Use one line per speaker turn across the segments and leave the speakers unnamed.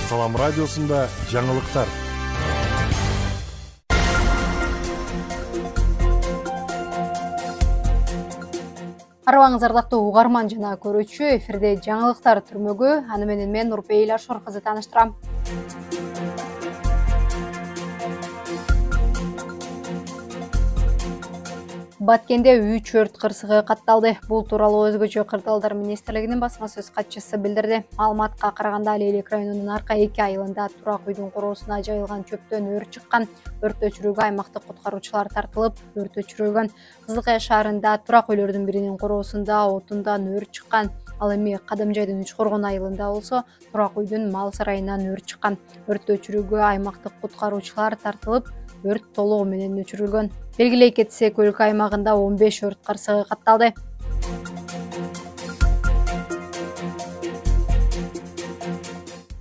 Салам радиосунда жаңылыктар.
Арбаңыз ардактуу угарман жана көрүүчү, эфирде жаңылыктар түрмөгү. Аны менен мен Нурпейла Шор кызы тааныштырам. Баткенде 3 өрт кырсыгы катталды. Бул тууралуу Өзгөчө кырдаалдар министрлигинин басма сөз катчысы билдирди. Маалыматка караганда Лейлек районунун Арка 2 айылында турак үйдүн короосуна жайылган чөптөн өрт чыккан. Өрт өчүрүүгө аймактык куткаруучулар тартылып, өрт өчүрүлгөн. Кызылкая шаарында турак үйлөрдүн биринин короосунда отундан өрт чыккан. Ал эми Кадымжайдын Үчкоргон айылында болсо, турак үйдүн мал сарайынан өрт чыккан. Өрт өчүрүүгө аймактык куткаруучулар тартылып, өрт толугу менен өчүрүлгөн. Белгилей кетсек, өлкө аймагында 15 өрт кырсыгы катталды.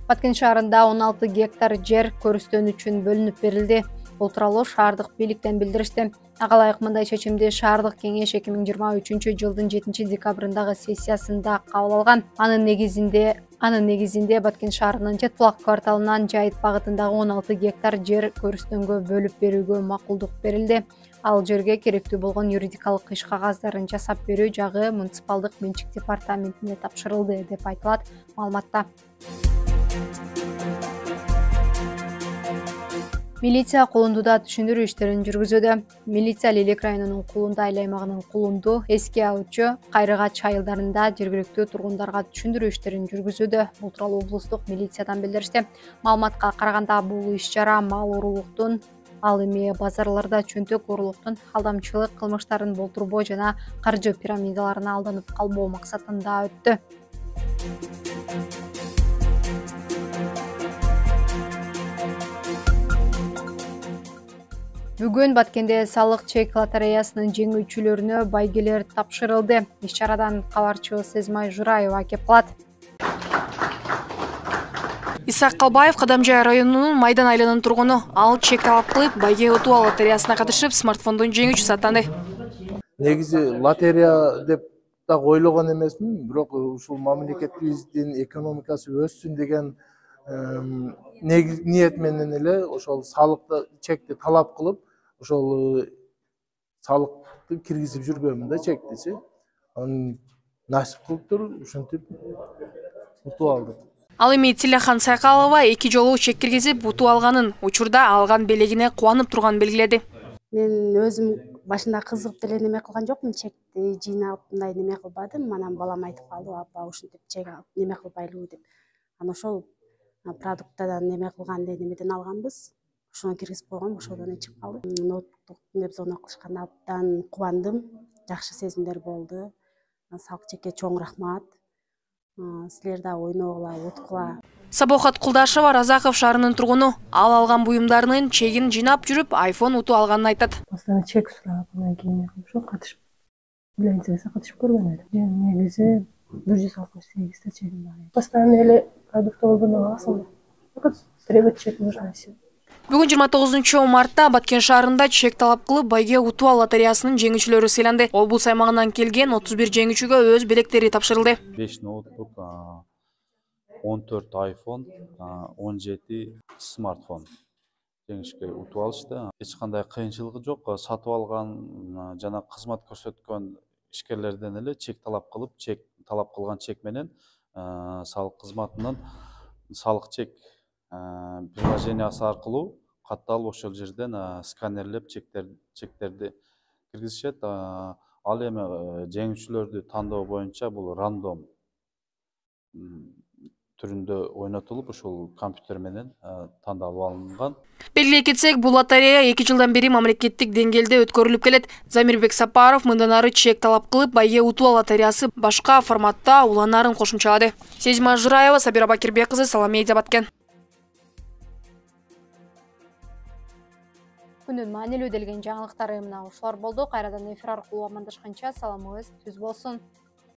Баткен шаарында 16 гектар жер көрүстөн үчүн бөлүнүп берилди. Бул тууралуу шаардык бийликтен билдиришти. Ага ылайык мындай чечимди шаардык кеңеш 2023 жылдын 7 декабрындагы сессиясында кабыл алган. Анын негизинде Баткен шаарынын Жетбулак кварталынан Жайыт багытындагы 16 гектар жер көрүстөнгө бөлүп берүүгө макулдук берилди. Ал жерге керектүү болгон юридикалык иш кагаздарын жасап берүү жагы муниципалдык менчик департаментине тапшырылды деп айтылат маалыматта. Милиция Кулундуда түшүндүрүү иштерин жүргүзүүдө. Милиция Лейлек районунун Кулунду айыл аймагынын Кулунду, Эски Аучу, Кайрыгач айылдарында жергиликтүү тургундарга түшүндүрүү иштерин жүргүзүүдө. Бул тууралуу облустук милициядан билдиришти. Маалыматка караганда бул иш-чара мал уруулуктун, ал эми базарларда чөнтөк уруулуктун, алдамчылык кылмыштарын болтурбоо жана каржы пирамидаларына алданып калбоо максатында өттү. Бүгүн Баткенде салык чек лотереясынын жеңүүчүлөрүнө байгелер тапшырылды. Иш-чарадан кабарчыбыз Сезмай Жураева кеп калат.
Исак Калбаев Кадамжай районунун Майдан айылынын тургуну. Ал чек талап кылып, байге утуу лотереясына катышып, смартфондун жеңүүчүсү аттанды.
Негизи лотерея деп так ойлогон эмесмин, бирок ушул мамлекетибиздин экономикасы өссүн деген ниет менен эле ошол салыкты чекти талап кылып, ошол салыкты киргизип жүргөнмүн да чектичи. Анын насип кылыптыр, ушинтип утуп алдым.
Ал эми Тилехан Сайкалова 2 жолу чек киргизип утуп алганын, учурда алган белегине кубанып турганын белгиледи.
Мен өзүм башында кызыгып деле неме кылган жокмун, чекти жыйнап мындай неме кылбадым. Анан балам айтып калды, апа ушинтип чек алып неме кылбайлыбы деп. Анан ошол продуктадан неме кылган немеден алганбыз. Ошону киргизип койгон, ошодон чыгып калды. Ноутбук небзоно кылышкан абдан кубандым. Жакшы сезимдер болду. Салык чекке чоң рахмат. Силер да ойногула, уткула.
Сабохат Кулдашева Разаков шаарынын тургуну. Ал алган буюмдарынын чегин жыйнап жүрүп, iPhone утуп алганын айтат.
Постоянно чек сурап, анан кийин ошо катышып, биленсиңсе катышып көргөн элем. Негизи 168 та чегим бар. Постоянно эле продуктовый аласың. Требовать чек нужно все.
Бүгүн 29 мартта Баткен шаарында чек талап кылып, байге утуу лотереясынын жеңүүчүлөрү сыйланды. Облус аймагынан келген 31 жеңүүчүгө өз белектери тапшырылды.
5 ноутбук, 14 iPhone, 17 смартфон жеңишке утуп алышты. Эч кандай кыйынчылыгы жок. Сатып алган жана кызмат көрсөткөн ишкерлерден эле чек талап кылып, чек талап кылган чек менен салык кызматынын салык чек приложениясы аркылуу катталып ошол жерден сканерлеп чектерди киргизишет. Ал эми жеңүүчүлөрдү тандоо боюнча бул рандом түрүндө ойнотулуп, ушул компьютер менен тандалып алынган.
Белгилей кетсек, бул лотерея 2 жылдан бери мамлекеттик деңгээлде өткөрүлүп келет. Замирбек Сапаров мындан ары чек талап кылып, байге утуу лотереясы башка форматта уланаарын кошумчалады. Сезмай Жураева, Сабира Бакирбек кызы, Салам Медиа, Баткен.
Күнүн маанилүү делген жаңылыктары мына ушулар болду. Кайрадан эфир аркылуу амандашканча саламыңыз түз болсун.